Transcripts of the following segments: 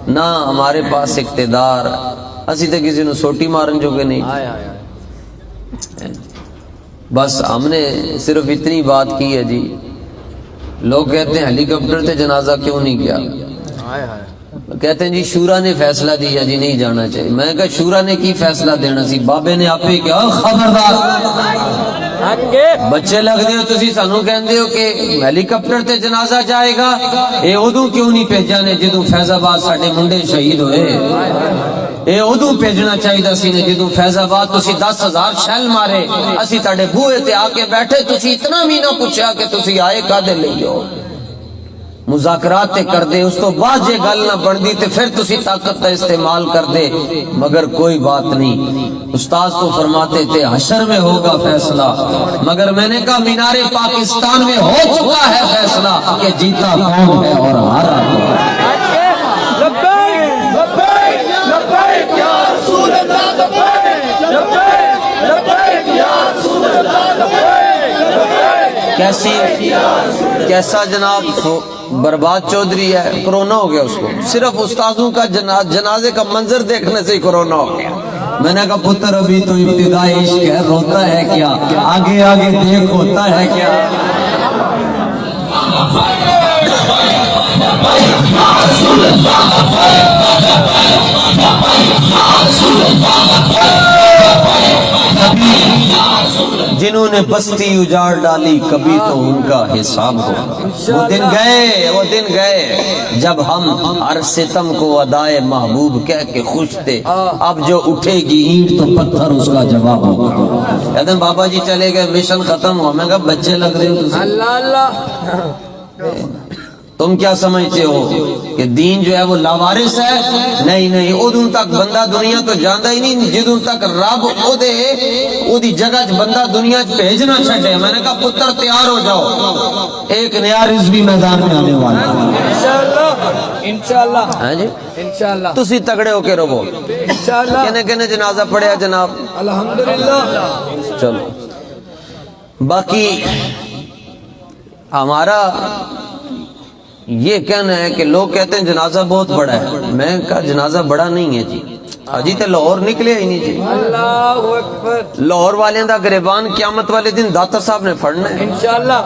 نہ ہمارے پاس اقتدار، اسی تے کسی نو سوٹی مارن جو کہ نہیں۔ بس ہم نے صرف اتنی بات کی ہے جی۔ لوگ کہتے ہیں ہیلی کاپٹر تے جنازہ کیوں نہیں کیا؟ کہتے ہیں جی شورا نے فیصلہ دیا جی نہیں جانا چاہیے۔ میں کہا شورا نے کی فیصلہ دینا سی، بابے نے آپ ہی کیا خبردار بچے لگ دے ہو تسی سانو کہندے ہو کہ ہیلی کاپٹر تے جنازہ جائے گا، اے ادوں کیوں نہیں بھیجا نے جدوں فیض آباد ساڈے منڈے شہید ہوئے؟ اے ادوں بھیجنا چاہیے سی نے جدوں فیض آباد تسی 10,000 شیل مارے، اسی تاڈے بوئے تے آ کے بیٹھے، تسی اتنا بھی نہ پوچھا کہ تسی آئے کدے لئی ہو۔ مذاکرات تے کر دے، اس تو بعد جے گل نہ بن دی تے پھر تسی طاقت کا استعمال کر دے، مگر کوئی بات نہیں۔ استاد تو فرماتے تھے حشر میں ہوگا فیصلہ، مگر میں نے کہا مینار پاکستان میں ہو چکا ہے فیصلہ کہ جیتا کون ہے اور ہارا کون ہے۔ کیسا جناب برباد چودھری ہے، کرونا ہو گیا اس کو، صرف استاذوں کا جنازے کا منظر دیکھنے سے ہی کرونا ہو گیا۔ میں نے کہا پتر ابھی تو ابتدائی عشق ہے، روتا ہے کیا، آگے آگے دیکھ ہوتا ہے کیا۔ جنہوں نے بستی اجاڑ ڈالی کبھی تو ان کا حساب ہوگا۔ وہ دن گئے جب ہم ہر ستم کو ادائے محبوب کہہ کے خوش تھے، اب جو اٹھے گی اینٹ تو پتھر اس کا جواب ہوگا۔ کہتے ہیں بابا جی چلے گئے، مشن ختم ہوا۔ میں کہا بچے لگ رہے ہو اللہ اللہ، تم کیا سمجھتے ہو کہ دین جو ہے وہ لاوارث ہے؟ نہیں نہیں، ادوں تک بندہ دنیا تو جاندہ ہی نہیں جدوں تک رب او دی جگہ بندہ دنیا بھیجنا چھڑے۔ میں نے کہا پتر تیار ہو جاؤ، ایک نیا رزوی میدان میں آنے والا انشاءاللہ۔ ہاں جی انشاءاللہ، تسی تگڑے ہو کے رہو۔ انشاءاللہ کہنے جنازہ پڑھیا جناب الحمدللہ۔ چلو باقی ہمارا یہ کہنا ہے کہ لوگ کہتے ہیں جنازہ بہت بڑا ہے، میں کہا جنازہ بڑا نہیں ہے جی، اجی تے لاہور نکلے ہی نہیں جی۔ اللہ اکبر، لاہور والے دا گریبان قیامت والے دن داتا صاحب نے پھڑنا ہے انشاءاللہ۔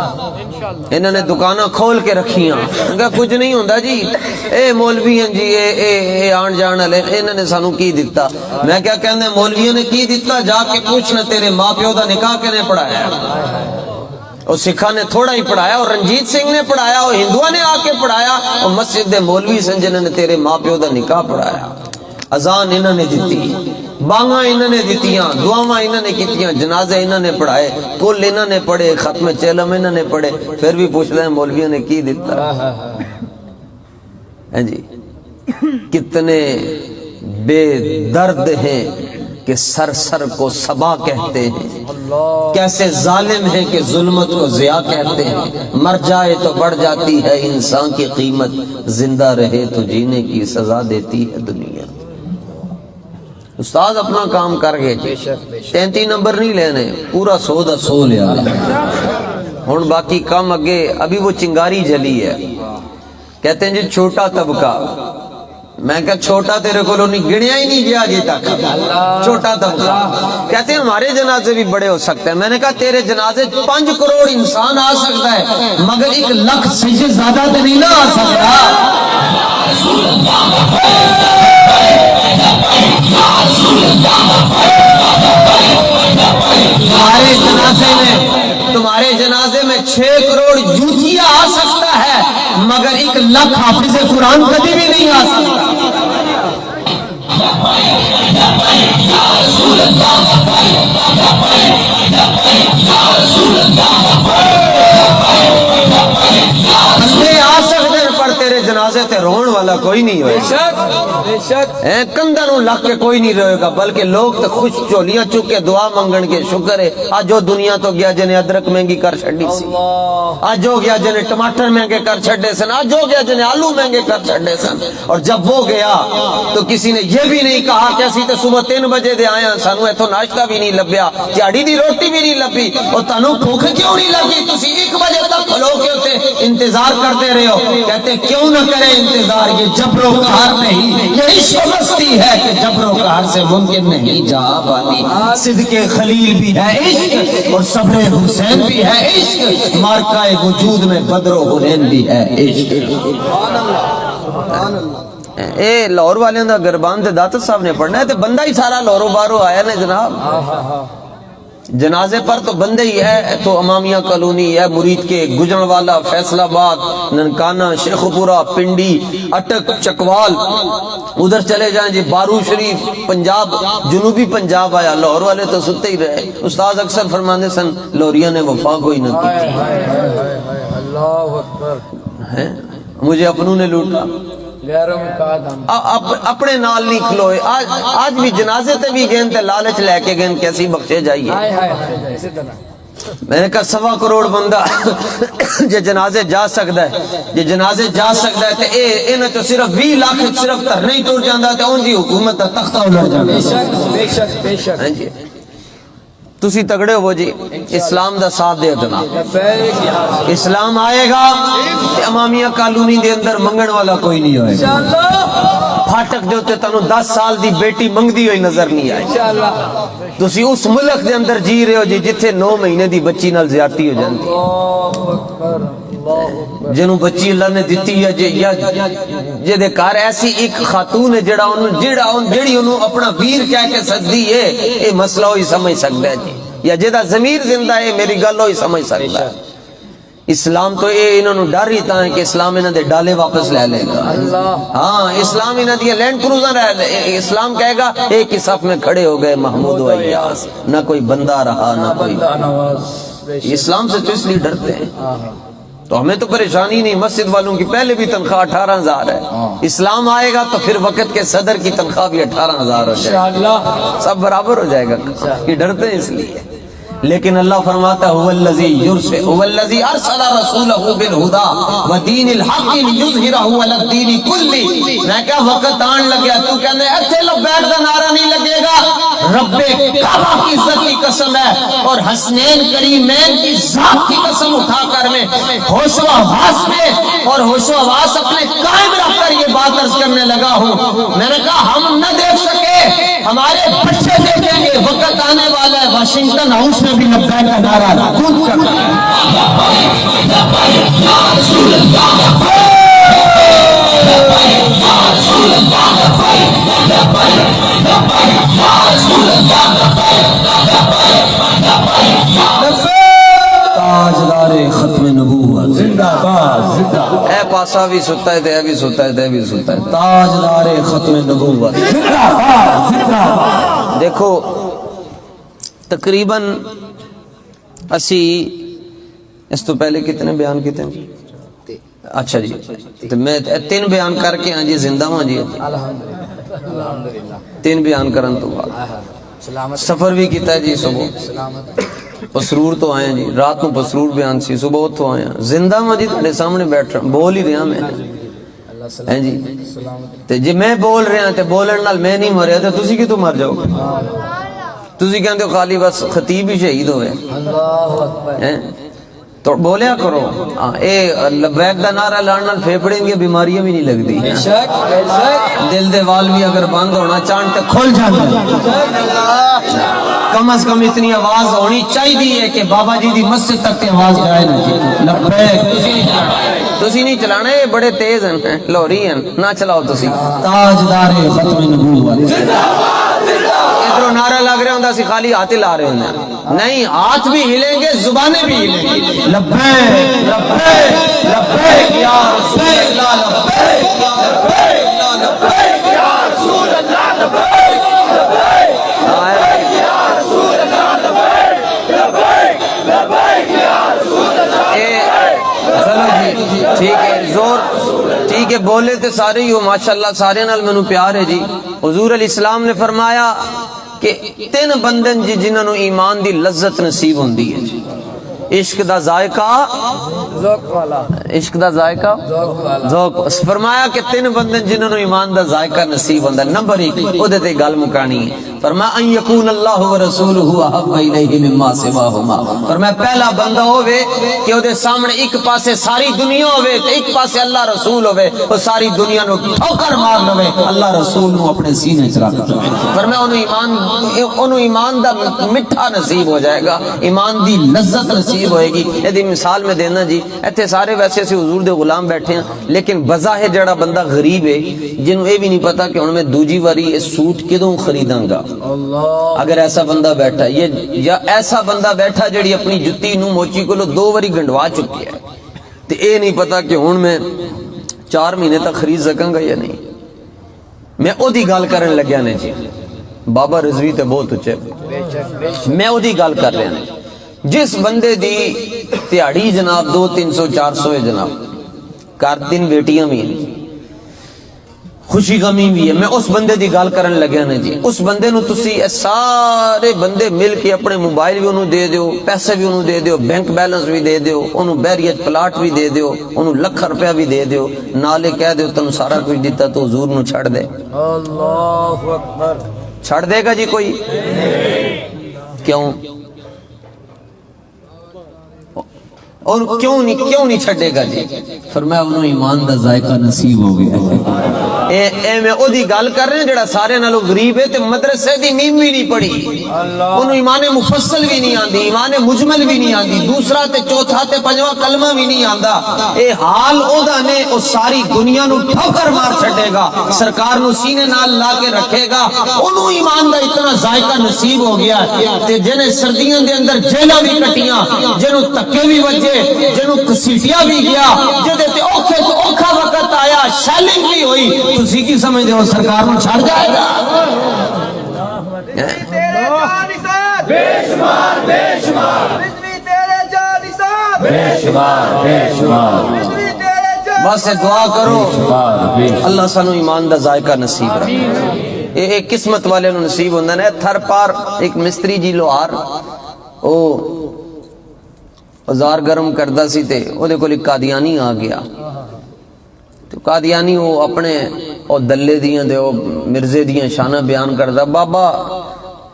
انہوں نے دکاناں کھول کے رکھیاں، میں کہا کچھ نہیں ہوندا جی، اے مولوی ہیں جی، اے آن جان والے، انہوں نے سانو کی دیتا۔ میں کیا کہندے مولویوں نے کی دیتا، جا کے پوچھنا تیرے ماں پیو دا نکاح کنے پڑھایا؟ اور سکھا نے تھوڑا ہی پڑھایا، اور رنجیت سنگھ نے پڑھایا، اور ہندوؤں نے آ کے پڑھایا، اور مسجد دے مولوی سن جنہوں نے تیرے ماں پیو دا نکاح پڑھایا۔ اذان انہوں نے دیتی، بانگاں انہوں نے دیتیاں، دعاواں انہوں نے کیتیاں، جنازے انہوں نے پڑھائے، کل انہوں نے پڑھے، ختم چیلم انہوں نے پڑھے، پھر بھی پوچھ رہے ہیں مولویوں نے کی دیتا ہے جی۔ کتنے بے درد ہیں کہ سر سر کو صبا کہتے ہیں، کیسے ظالم ہیں کہ ظلمت کو ضیاء کہتے ہیں۔ مر جائے تو بڑھ جاتی ہے انسان کی قیمت، زندہ رہے تو جینے کی سزا دیتی ہے دنیا۔ استاد اپنا کام کر گئے جی، 33 نمبر نہیں لینے، پورا 100 دا 100 لیا۔ ہن باقی کام اگے، ابھی وہ چنگاری جلی ہے۔ کہتے ہیں جی چھوٹا طبقہ، میں کہا چھوٹا تیرے کو نہیں گنیا ہی نہیں گیا جی تک، چھوٹا طبقہ۔ کہتے ہیں ہمارے جنازے بھی بڑے ہو سکتے ہیں۔ میں نے کہا تیرے جنازے 5 کروڑ انسان آ سکتا ہے، مگر 1 لاکھ سے زیادہ تو نہیں نہ آ سکتا۔ تمہارے جنازے میں 6 کروڑ جوتیاں آ سکتا ہے، مگر 1 لاکھ حافظ قرآن کبھی بھی نہیں آ سکتا۔ بندے آ سکتے ہیں پر تیرے جنازے تے رون والا کوئی نہیں ہوئے، کندھا نوں لگ کے کوئی نہیں روئے گا، بلکہ لوگ تے خوش چولیاں چکے دعا منگن کے شکر ہے۔ آج وہ دنیا تو گیا جنہیں ادرک مہنگی کر چھڑی سی، آج ہو گیا جنہیں ٹماٹر مہنگے کر چھڑے سن، آج ہو گیا جنہیں آلو مہنگے کر چھڑے سن۔ اور جب وہ گیا تو کسی نے یہ بھی نہیں کہا کہ اسی تے صبح 3 بجے دے آیا، سانو ایتھوں ناشتہ بھی نہیں لبیا، چاڑی دی روٹی بھی نہیں لبی، اور تانوں بھوک کیوں نہیں لگی؟ تسی 1 بجے تک کھلو کے ہوتے انتظار کرتے رہے ہو۔ کہتے کیوں نہ کرے انتظار، یہ جبر و قہر نہیں، یہ عشق و مستی ہے کہ جبر و قہر سے ممکن نہیں جا پاتی۔ صدق خلیل بھی ہے عشق اور صبر حسین بھی ہے عشق، مارکہ وجود میں بدر و حنین بھی ہے عشق۔ اے لاہور والے دا گربان تے داتر صاحب نے پڑھنا ہے تے بندہ ہی سارا لاہورو بارو آیا نے جناب۔ جنازے پر تو بندے ہی ہے، تو امامیہ کالونی ہے، مرید کے، گجرانوالا، فیصل آباد، ننکانہ، شیخ پورہ، پنڈی، اٹک، چکوال، ادھر چلے جائیں جی بارو شریف، پنجاب، جنوبی پنجاب آیا، لاہور والے تو ستے ہی رہے۔ استاد اکثر فرماندے سن لوریاں نے وفا کوئی نہ کی، اللہ اکبر، مجھے اپنوں نے لوٹا، اپنے نال نہیں کھلوئے۔ آج بھی جنازے تے بھی گئن تے لالچ لے کے گئن کیسی بخشے جائیے۔ میں نے کہا 1.25 کروڑ بندہ جے جنازے جا سکتا ہے، جے جنازے جا سکتا ہے تے اے نہ تو صرف 20 لاکھ صرف ترنے ہی ٹر جاندہ تے اون جی حکومت دا تختہ الٹ جاندہ۔ بے شک بے شک، تسی تگڑے ہو جی، اسلام دا ساتھ دے دنا، اسلام آئے گا تے امامیہ کالونی دے اندر منگن والا کوئی نہیں ہوئے گا۔ پھاٹک دے ہوتے تنو 10 سال دی بیٹی منگ دی ہوئی نظر نہیں آئی۔ تسی اس ملک دے اندر جی رہے ہو جی جتھے 9 مہینے دی بچی نال زیادتی ہو جاندی، جنہوں بچی اللہ نے دیتی ہے جے دے کار ایسی ایک خاتون ہے جیڑی انہوں اپنا ویر کہہ کے سکتی ہے، اے مسئلہ ہوئی سمجھ سکتا ہے جی، یا جیدہ ضمیر زندہ ہے میری گل ہوئی سمجھ سکتا ہے۔ اسلام تو اے انہوں نے ڈر ہی تا ہے کہ اسلام انہوں نے ڈالے واپس لے لے گا۔ ہاں اسلام انہوں نے لینڈ کروزر ہے، اسلام کہے گا ایک ہی صف میں کھڑے ہو گئے محمود و ایاز، نہ کوئی بندہ رہا نہ کوئی۔ اسلام سے تو اس لیے ڈرتے ہیں، تو ہمیں تو پریشانی نہیں، مسجد والوں کی پہلے بھی تنخواہ 18,000 ہے، اسلام آئے گا تو پھر وقت کے صدر کی تنخواہ بھی 18,000 ہو جائے گا، سب برابر ہو جائے گا، یہ ڈرتے ہیں اس لیے۔ لیکن اللہ فرماتا ہے هو الذی ارسل رسولہ بالہدی ودین الحق لیظہرہ علی الدین کلہ۔ میں کہا وقت آن لگیا، تو کہنے ایتھے لبیک دا نعرہ نہیں لگے گا، رب کعبہ کی عزت کی قسم ہے اور حسنین کریمین کی ذات کی قسم اٹھا کر میں ہوش و حواس میں اور ہوش و حواس اپنے قائم رکھ کر یہ بات عرض کرنے لگا ہوں۔ میں نے کہا ہم نہ دیکھ سکے، ہمارے بچے دیکھیں گے، وقت آنے والا ہے واشنگٹن ہاؤس میں بھی لبیک کا نعرہ گونج کر تاجدار ختم نبوت زندہ باد، زندہ اے پاسا بھی ستا ہے تے بھی ستا ہے تے بھی ستا ہے، تاجدار ختم نبوت زندہ باد، زندہ باد۔ دیکھو تقریباً اسی اس تو پہلے کتنے بیان کیتے ہیں؟ اچھا جی، تو میں 3 بیان کر کے ہاں جی زندہ ہوں جی، 3 بیان کرن تو بعد سفر بھی کیتا ہے جی، صبح پسرور تو آئے ہیں جی، رات میں پسرور بیان سی، صبح تو آئے ہیں، زندہ ہوں جی، تھوڑے سامنے بیٹھ رہا ہوں، بول ہی رہا میں ہیں جی، تے جی میں بول رہا ہوں تے بولن نال میں نہیں مریا تے تسی کی تو مر جاؤ گے، تسی کہتے ہو خالی بس خطیب ہی شہید ہوئے، تو بولیا کرو، اے لبیک دا نعرہ لاننا پھیپڑیں گے بیماریاں بھی نہیں لگ دی، دل دے وال بھی اگر بند ہونا چاند تے کھل جانا، کم از کم اتنی آواز ہونی چاہیے کہ بابا جی دی مسجد تک تے آواز جائے نا جی، لبیک تسی نہیں چلانا، یہ بڑے تیز ہیں لوری ہیں، نہ چلاؤ تسی، تاجدار ختم نبوت ادھروں نعرہ لگ رہے ہوں سی خالی ہاتھ لا رہے ہوں، نہیں ہاتھ بھی ہلیں گے زبانیں بھی ہلیں گے، لبیک لبیک لبیک یا رسول اللہ، لبیک لبیک یا رسول اللہ، لبیک لبیک یا رسول اللہ، لبیک لبیک لبیک یا رسول اللہ۔ چلو جی ٹھیک ہے، زور ٹھیک ہے، بولے تے سارے ہی ہو ماشاءاللہ، سارے نال مینوں پیار ہے جی۔ حضور علیہ السلام نے فرمایا کہ 3 بندن جی جنہاں نوں ایمان دی لذت نصیب ہوندی ہے جی، عشق دا ذائقہ، ذوق والا، عشق دا ذائقہ ذوق، فرمایا کہ 3 بندن جنہاں نوں ایمان دا ذائقہ نصیب ہوندا، نمبر 1 او دے تے گل مکانی ہے، فرمایا ان یکون اللہ ورسولہ احب الیہ مما سواہما، فرمایا پہلا بندہ ہوے کہ او دے سامنے ایک پاسے ساری دنیا ہوے تے ایک پاسے اللہ رسول ہوے، او ساری دنیا نو ٹھوکر مار لوے، اللہ رسول نو اپنے سینے وچ رکھ لوے، فرمایا اونوں ایمان دا میٹھا نصیب ہو جائے گا، ایمان دی لذت نصیب ہوئے گی۔ ایدی مثال میں دینا جی، ایتھے سارے ویسے سے حضور دے غلام بیٹھے ہیں، لیکن بظاہر جڑا بندہ غریب ہے جنوں یہ بھی نہیں پتا کہ ہن میں دوجی واری یہ سوٹ کدوں خریداں گا، اگر ایسا بندہ بیٹھا ہے یا ایسا بندہ بیٹھا جڑی اپنی جتی نو موچی کو 2 واری گنڈوا چکی ہے تے اے نہیں پتا کہ ہن میں 4 مہینے تک خرید سکاں گا یا نہیں۔ میں او دی گل کرن لگیا نے جی، بابا رضوی تے بہت اچے، میں او دی گل کر رہا ہوں جس بندے دی تیاڑی جناب 200 300 400 ہے جناب، کار 3 بیٹیاں بھی ہیں، خوشی غمی بھی ہے، میں اس بندے دی گل کرن لگیا نے جی، اس بندے نو تسی سارے بندے مل کے اپنے موبائل بھی انہوں دے دیو، پیسے بھی انہوں دے دیو، بینک بیلنس بھی دے دیو، انہوں بیریت پلاٹ بھی دے دیو، انہوں لکھ روپیہ بھی دے دیو، نالے کہہ دیو تنو سارا کچھ دیتا تو حضور نو چھڑ دے، اللہ اکبر، چھڑ دے گا جی کوئی؟ کیوں؟ اور کیوں نہیں چھڑے گا جی؟ فرمایا انہوں ایمان دا ذائقہ نصیب ہو گیا۔ اے میں او دی گل کر رہے ہیں جڑا سارے نالو غریب ہے تے مدرسے دی نیم بھی نہیں پڑھی، انہوں ایمان مفصل بھی نہیں آندی، ایمان مجمل بھی نہیں آندی، دوسرا تے چوتھا تے پنجواں کلمہ بھی نہیں آندا، اے حال او دا نے او ساری دنیا نو ٹھوکر مار چھڑے گا، سرکار نو سینے نال لا کے رکھے گا، انہوں ایمان دا اتنا ذائقہ نصیب ہو گیا تے جنہیں سردیاں دے اندر جیلہ بھی کٹیاں، جنہوں تکے بھی وجے، جنہوں کسیفیا بھی گیا، جدے تے اوکھے تو اوکھا وقت آیا، شیلنگ بھی ہوئی، تسی کی سمجھ دے ہو سرکار نو چھڑ جائے گا؟ بے شمار بے شمار، بسمی تیرے جان صاحب، بے شمار بے شمار، بسمی تیرے جان، بس دعا کرو اللہ سانو ایمان دا ذائقہ نصیب رکھے، ایک قسمت والے نو نصیب ہوندہ نا۔ تھر پار ایک مستری جی لوہار او ہزار گرم کردہ سی تے او دے کوئی قادیانی آ گیا، تو قادیانی وہ اپنے او دلے دیاں دے او مرزے دیاں شانہ بیان کردہ، بابا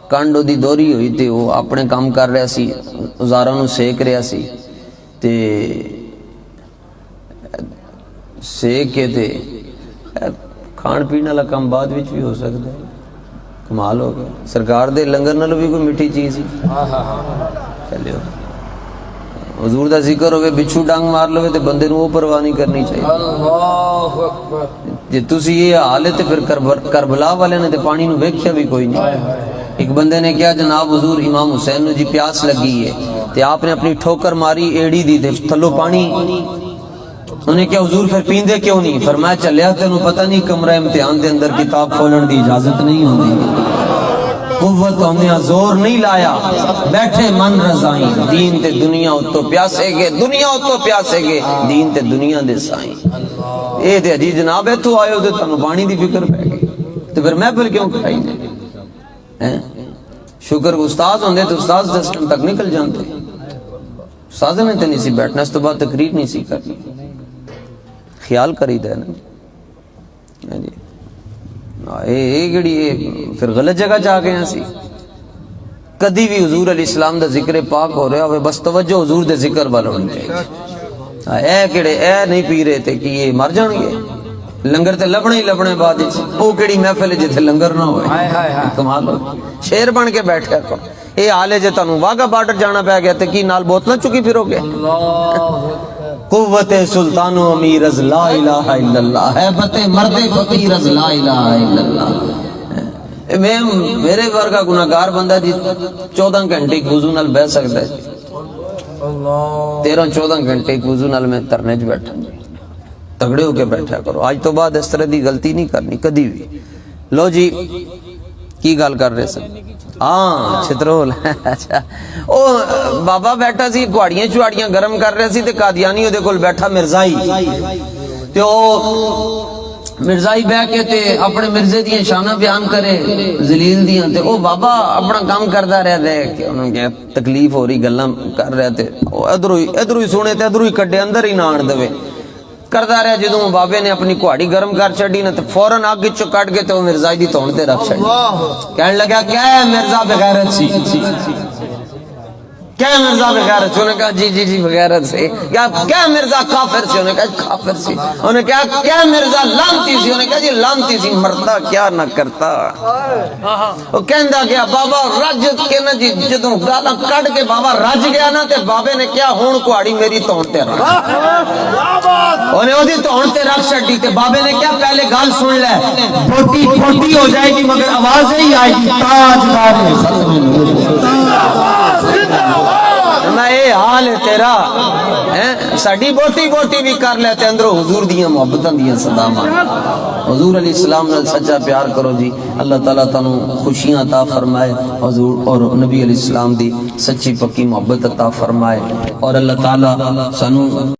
کانڈو دی دوری ہوئی تے وہ اپنے کام کر رہا سی، ہزاراں نو سیک رہا سی تے سیک کے تے کھان پینا والا کام بعد وچ بھی ہو سکتا ہے، کمال ہو گیا، سرکار دے لنگر نالوں بھی کوئی میٹھی چیز ہی چلے ہو، حضور دا ذکر ہوئے بچھو ڈانگ مار لوے تے بندے نو وہ پرواہ نہیں کرنی چاہیے۔ اللہ اکبر، جی تسی یہ حال ہے تے پھر کربلا والے نے تے پانی نو ویکھیا بھی کوئی نہیں۔ ایک بندے نے کیا جناب حضور امام حسین نو جی پیاس لگی ہے تے آپ نے اپنی ٹھوکر ماری ایڑی دی تے تھلو پانی، انہوں نے کیا حضور پھر پیندے کیوں نہیں؟ فرمایا چلیا تینوں پتہ نہیں کمرہ امتحان دے اندر کتاب کھولن دی اجازت نہیں ہوندی، قوت ہوندیاں زور نہیں لایا، بیٹھے من رضائیں، دین تے دنیا اتو پیاسے گے، دنیا اتو پیاسے گے، دین تے دنیا دے سائیں۔ اے تے جی جناب ایتھو آئے ہو تے تنوں پانی دی فکر پہ گئی تو پھر محفل کیوں کھائی نے؟ شکر استاد ہوندے تو استاد 10 دن تک نکل جانتے، استاد نے تے نہیں سی بیٹھنا، اس تو بعد تقریر نہیں سی کرنی، خیال کری دے نا جی، اے گڑی پھر غلط جگہ جا گئے ہیں سی۔ کدی بھی حضور علیہ السلام دا ذکر پاک ہو رہا ہوئے بس توجہ حضور دے ذکر والا ہونی چاہیے، اے کڑے اے نہیں پی رہے تھے کہ یہ مر جان گے، لنگر تے لبنے ہی لبنے بعد او کیڑی محفل ہے جتھے لنگر نہ ہوئے، کمال ہو، شیر بن کے بیٹھے کرو۔ اے حالے جے تانوں واگا بارڈر جانا پہ گیا تے کی نال بوتلاں چکی پھرو گے؟ قوت سلطان و امیر از لا الہ الا اللہ، حیبت مرد فقیر از لا الہ الا اللہ۔ میں میرے ورگا گناہگار بندہ جی 14 گھنٹے ایک وضو نال بہ سکتا ہے، 13-14 گھنٹے ایک وضو نال میں ترنے چ بیٹھا، تگڑے ہو کے بیٹھا کرو، آج تو بعد اس طرح دی غلطی نہیں کرنی کدی بھی۔ لو جی کی گل کر رہے سن؟ ہاں چھترول، اچھا او بابا بیٹھا سی کواڑیاں چواڑیاں گرم کر رہے سی تے قادیانی او دے کول بیٹھا مرزائی تے او مرزائی بہ کے تے اپنے مرزے دیاں شانہ بیان کرے ذلیل دیاں تے او بابا اپنا کام کردا رہیا دے کہ انہوں نے تکلیف ہو رہی گلاں کر رہے تے او ادھر ہی سنے تے ادھر ہی کڈے اندر ہی نہ آن دے کردا رہا جدوں بابے نے اپنی کہاڑی گرم کر چڑی نا تے فوراً اگ وچوں کٹ کے تے او مرزا دی تون تے رکھ چھڑی کہن لگا کیا ہے مرزا بغیرت سی کیا مرزا بغیرت سی؟ انہوں نے کہا جی بغیرت سے کیا مرزا کافر سی؟ انہوں نے کہا کافر سی. انہوں نے کہا کیا مرزا لانتی سی؟ انہوں نے کہا جی لانتی سی مرتا کیا نہ کرتا. وہ کہندا گیا بابا رج کے نا جی جدوں گالاں کڈ کے بابا رج گیا نا تے بابے نے کیا ہن کہاڑی میری تون تے رکھ انہیں او دی تون تے رکھ چھڈی تے بابے نے کیا پہلے گل سن لے بوٹی کھوٹی ہو جائے گی مگر آواز نہیں آئے گی تاجدار ختم میں اے حال ہے تیرا ساڈی بوٹی بوٹی بھی کر لے تے اندروں حضور دیاں محبتاں دیاں صداواں حضور علیہ السلام نال سچا پیار کرو جی اللہ تعالیٰ تانوں خوشیاں عطا فرمائے حضور اور نبی علیہ السلام دی سچی پکی محبت عطا فرمائے اور اللہ تعالیٰ سانوں